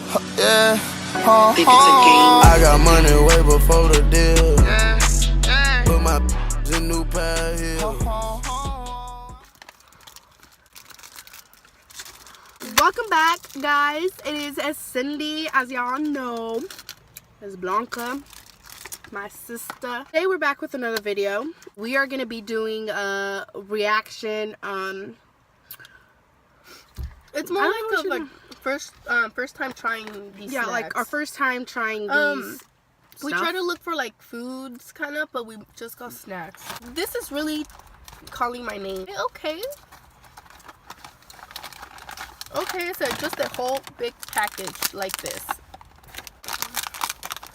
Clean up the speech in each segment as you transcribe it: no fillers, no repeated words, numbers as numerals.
Yeah. I got money way before the deal. Put my in new pair here. Welcome back, guys. It is Cindy, as y'all know. It's Blanca, my sister. Today we're back with another video. We are gonna be doing a reaction. It's more like first time trying these. Yeah, snacks. Like our first time trying these. We try to look for like foods, kind of, but we just got snacks. This is really calling my name. Okay. Okay, so just a whole big package like this.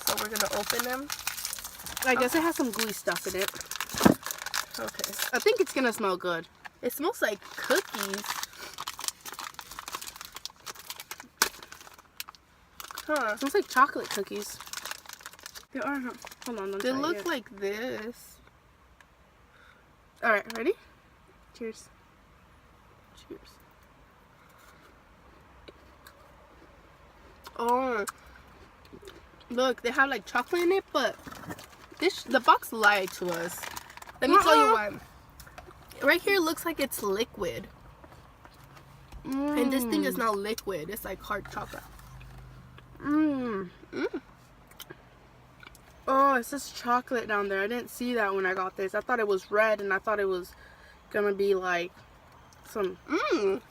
So we're gonna open them. I guess it has some gooey stuff in it. Okay. I think it's gonna smell good. It smells like cookies. Huh. It smells like chocolate cookies. They are. Hold on. They look like this. Alright, ready? Cheers. Cheers. Oh, look, they have like chocolate in it, but the box lied to us. Let me tell you why. Right here looks like it's liquid. And this thing is not liquid. It's like hard chocolate. Oh, it says chocolate down there. I didn't see that when I got this. I thought it was red, and I thought it was gonna be like some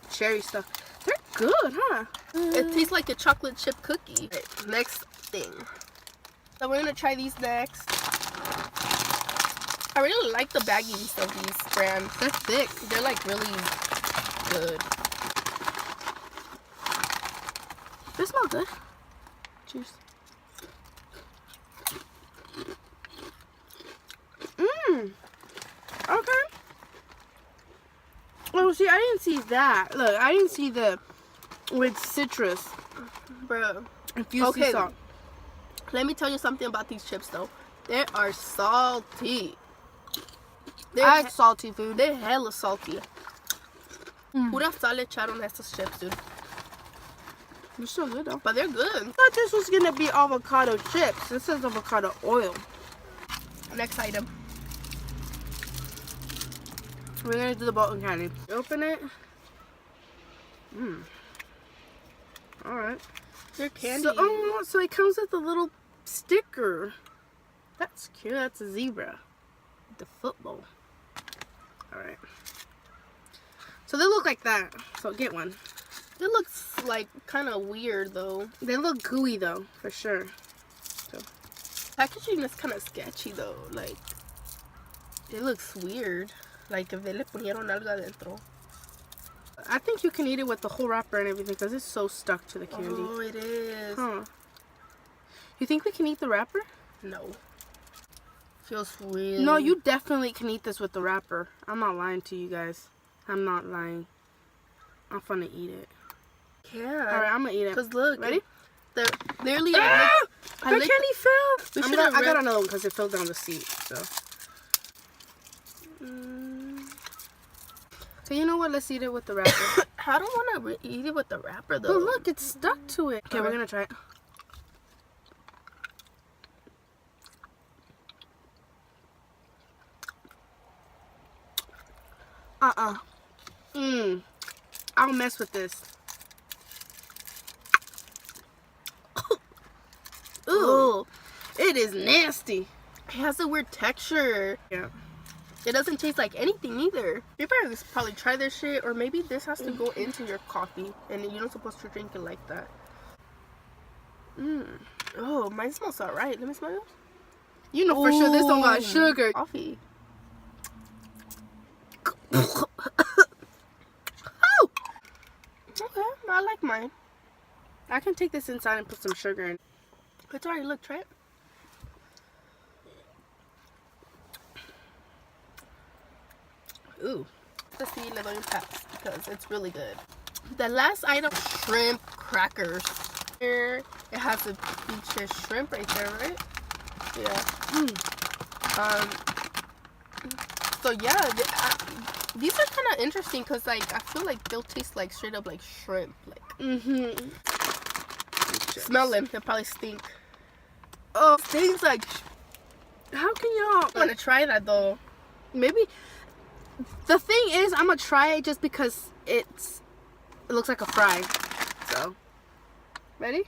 cherry stuff. They're good, huh? It tastes like a chocolate chip cookie. Right, next thing. So we're gonna try these next. I really like the baggies of these brands. They're thick. They're like really good. They smell good. Cheers. Okay. Oh, see, I didn't see that. Look, I didn't see the with citrus. Bro. Infused sea salt. Let me tell you something about these chips, though. They are salty. I like salty food. They're hella salty. Pura sal echaron a estos chips, dude. They're so good, though. But they're good. I thought this was going to be avocado chips. This is avocado oil. Next item. We're gonna do the Bolton candy. Open it. Alright. They're candy. So it comes with a little sticker. That's cute. That's a zebra. The football. Alright. So they look like that. So get one. It looks like kind of weird though. They look gooey though, for sure. So packaging is kind of sketchy though. Like, it looks weird. Like if they le ponieron algo adentro. I think you can eat it with the whole wrapper and everything because it's so stuck to the candy. Oh, it is. Huh. You think we can eat the wrapper? No. Feels weird. No, you definitely can eat this with the wrapper. I'm not lying to you guys. I'm not lying. I'm gonna eat it. Yeah. Alright, I'm gonna eat it. Cause look. Ready? They're literally. The candy fell. I got another one because it fell down the seat. So. So you know what? Let's eat it with the wrapper. I don't want to eat it with the wrapper though. But look, it's stuck to it. Okay, we're gonna try it. I'll mess with this. Ooh, it is nasty. It has a weird texture. Yeah. It doesn't taste like anything either. You better probably try this shit, or maybe this has to go into your coffee, and you're not supposed to drink it like that. Oh, mine smells alright. Let me smell it. You know for sure this don't got sugar. Coffee. Oh! Okay, I like mine. I can take this inside and put some sugar in. It's alright. Look, try it. Ooh. Let's see, le doy un pass because it's really good. The last item, shrimp crackers. Here, it has a beach shrimp right there, right? Yeah. So yeah, these are kind of interesting because like I feel like they'll taste like straight up like shrimp, like. Smell them. They'll probably stink. Oh, stinks like... How can y'all... I want to try that though. Maybe... The thing is, I'm going to try it just because it looks like a fry. So... Ready?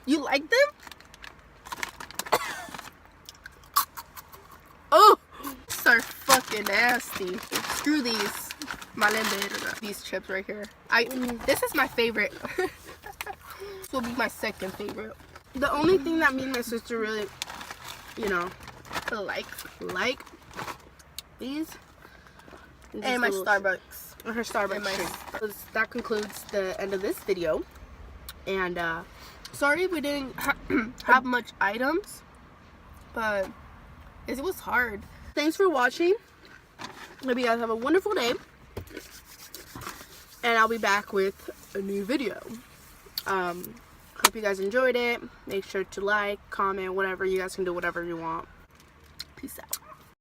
You like them? Oh, these are fucking nasty. Screw these. These chips right here. This is my favorite. This will be my second favorite. The only thing that me and my sister really, you know, like these. And my Starbucks. Her Starbucks. That concludes the end of this video. And sorry we didn't have much items, but it was hard. Thanks for watching. Hope you guys have a wonderful day. And I'll be back with a new video. Hope you guys enjoyed it. Make sure to like, comment, whatever. You guys can do whatever you want. Peace out.